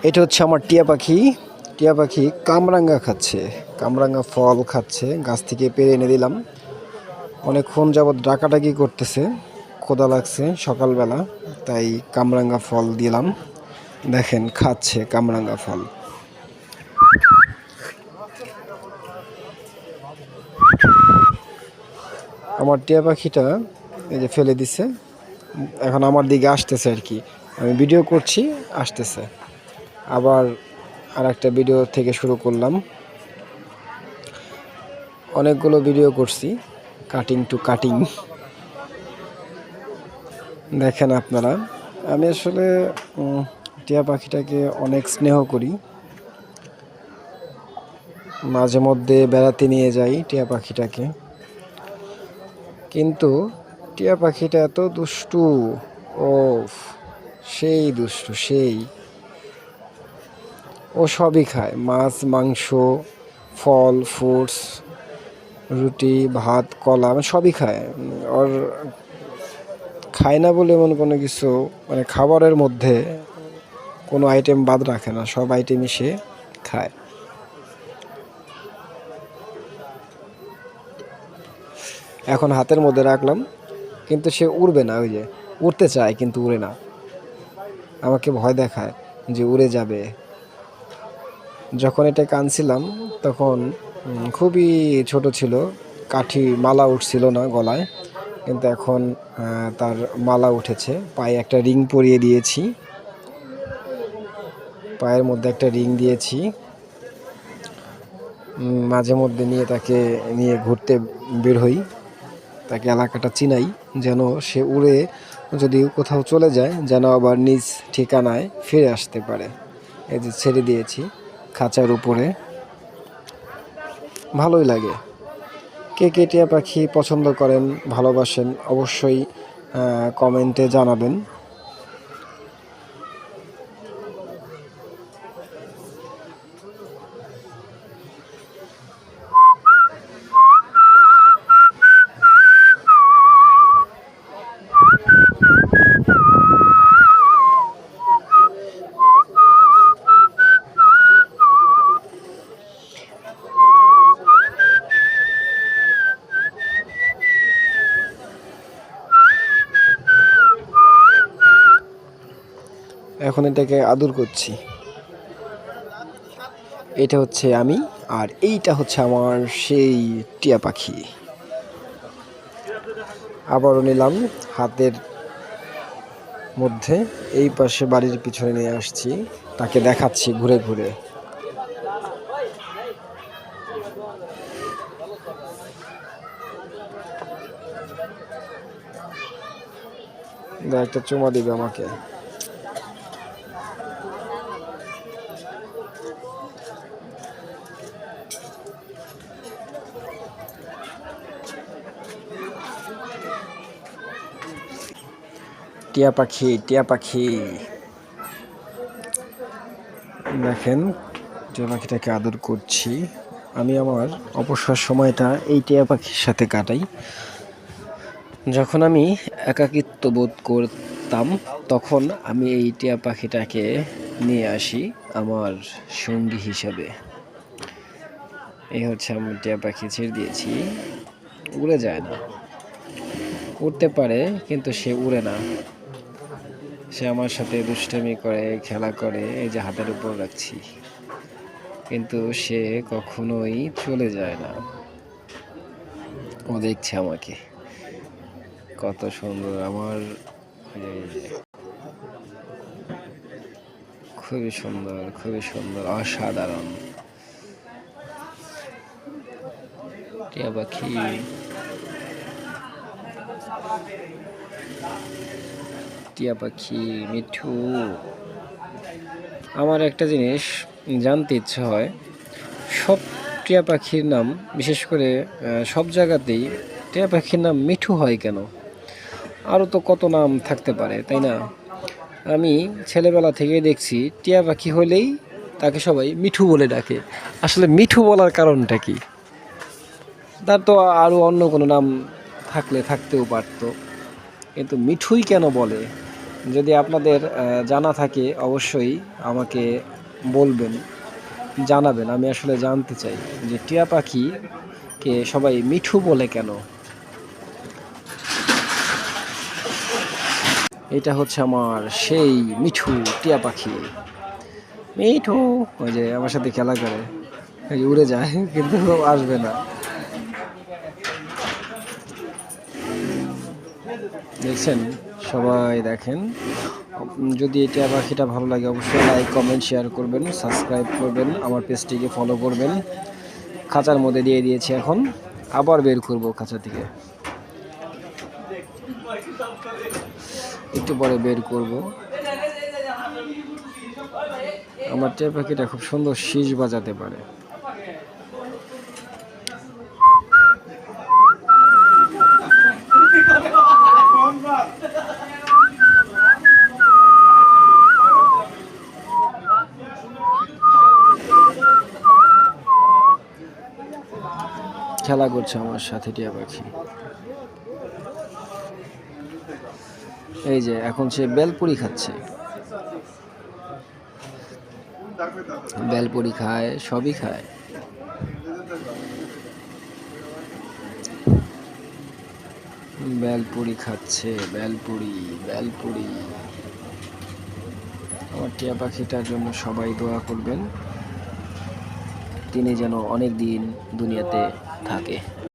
এটা হচ্ছে আমার টিয়া পাখি। টিয়া পাখি কামরাঙ্গা খাচ্ছে, কামরাঙ্গা ফল খাচ্ছে, গাছ থেকে পেড়ে এনে দিলাম। অনেকক্ষণ যাবৎ ডাকাডাকি করতেছে, ক্ষুধা লাগছে সকালবেলা, তাই কামরাঙ্গা ফল দিলাম। দেখেন খাচ্ছে কামরাঙ্গা ফল। আমার টিয়া পাখিটা এই যে ফেলে দিছে, এখন আমার দিকে আসতেছে আর কি। আমি ভিডিও করছি, আসতেছে। আবার আর একটা ভিডিও থেকে শুরু করলাম। অনেকগুলো ভিডিও করছি, কাটিং টু কাটিং। দেখেন আপনারা, আমি আসলে টিয়া পাখিটাকে অনেক স্নেহ করি। মাঝে মধ্যে বেড়াতে নিয়ে যাই টিয়া পাখিটাকে, কিন্তু টিয়া পাখিটা এত দুষ্টু। ও সেই দুষ্টু, সেই। ও সবই খায়, মাছ, মাংস, ফল, ফ্রুটস, রুটি, ভাত, কলা, সবই খায়। ওর খায় না বলে এমন কোনো কিছু, মানে খাবারের মধ্যে কোনো আইটেম বাদ রাখে না, সব আইটেমই সে খায়। এখন হাতের মধ্যে রাখলাম, কিন্তু সে উড়বে না। ওই যে উড়তে চায় কিন্তু উড়ে না, আমাকে ভয় দেখায় যে উড়ে যাবে। যখন এটা আনছিলাম তখন খুবই ছোট ছিল, কাঠি মালা উঠছিল না গলায়, কিন্তু এখন তার মালা উঠেছে। পায়ে একটা রিং পরিয়ে দিয়েছি, পায়ের মধ্যে একটা রিং দিয়েছি। মাঝে মধ্যে তাকে নিয়ে ঘুরতে বের হই, তাকে এলাকাটা চিনাই, যেন সে উড়ে যদি কোথাও চলে যায় যেন আবার নিজ ঠিকানায় ফিরে আসতে পারে। এই যে ছেড়ে দিয়েছি খাঁচার উপরে, ভালোই লাগে। কে কে টিয়া পাখি পছন্দ করেন, ভালোবাসেন, অবশ্যই কমেন্টে জানাবেন। এখন এটাকে আদর করছি। এটা হচ্ছে আমি, আর এইটা হচ্ছে আমার সেই টিয়া পাখি। আবারও নিলাম হাতের মধ্যে, এই পাশে বাড়ির পিছনে নিয়ে আসছি, তাকে দেখাচ্ছি ঘুরে ঘুরে। একটা চুমা দিবে আমাকে। টিয়া পাখি, টিয়া পাখি। দেখেন টিয়া পাখিটাকে আদর করছি। আমি আমার অবসর সময়টা এই টিয়া পাখির সাথে কাটাই। যখন আমি একাকিত্ব বোধ করতাম তখন আমি এই টিয়া পাখিটাকে নিয়ে আসি আমার সঙ্গী হিসাবে। এই হচ্ছে আমি টিয়া পাখি ছেড়ে দিয়েছি, উড়ে যায় না। উড়তে পারে কিন্তু সে উড়ে না, সে আমার সাথে দুষ্টামি করে, খেলা করে। এই যে হাতের উপর রাখছি, কিন্তু সে কখনোই চলে যায় না। ও দেখছে আমাকে, কত সুন্দর আমার। খুবই সুন্দর, খুবই সুন্দর, অসাধারণ টিয়া পাখি। টিয়া পাখি মিঠু। আমার একটা জিনিস জানতে ইচ্ছা হয়, সব টিয়া পাখির নাম, বিশেষ করে সব জায়গাতেই টিয়া পাখির নাম মিঠু হয় কেন? আরও তো কত নাম থাকতে পারে, তাই না? আমি ছেলেবেলা থেকেই দেখছি টিয়া পাখি হলেই তাকে সবাই মিঠু বলে ডাকে। আসলে মিঠু বলার কারণটা কি? তার তো আরও অন্য কোনো নাম থাকতেও পারতো, কিন্তু মিঠুই কেন বলে? যদি আপনাদের জানা থাকে অবশ্যই আমাকে বলবেন, জানাবেন। আমি আসলে জানতে চাই যে টিয়া পাখিকে সবাই মিঠু বলে কেন? এটা হচ্ছে আমার সেই মিঠু টিয়া পাখি। মিঠু, ওই যে আমার সাথে খেলা করে, এই যে উড়ে যায় কিন্তু আসবে না। দেখছেন, সবাই দেখেন। যদি এই টিয়া পাখিটা ভালো লাগে অবশ্যই লাইক, কমেন্ট, শেয়ার করবেন, সাবস্ক্রাইব করবেন, আমার পেজটিকে ফলো করবেন। খাঁচার মধ্যে দিয়ে দিয়েছি, এখন আবার বের করব খাঁচা থেকে, একটু পরে বের করব। আমার টিয়া পাখিটা খুব সুন্দর শীষ বাজাতে পারে। খেলা করছে আমার সাথে টিয়া পাখি। এই যে এখন সে বেলপুরি খাচ্ছে, বেলপুরি খায়, সবই খায়। বেলপুরি খাচ্ছে, বেলপুরি, বেলপুরি। আমার টিয়া পাখিটার জন্য সবাই দোয়া করবেন, তিনি যেন অনেক দিন দুনিয়াতে থাকে।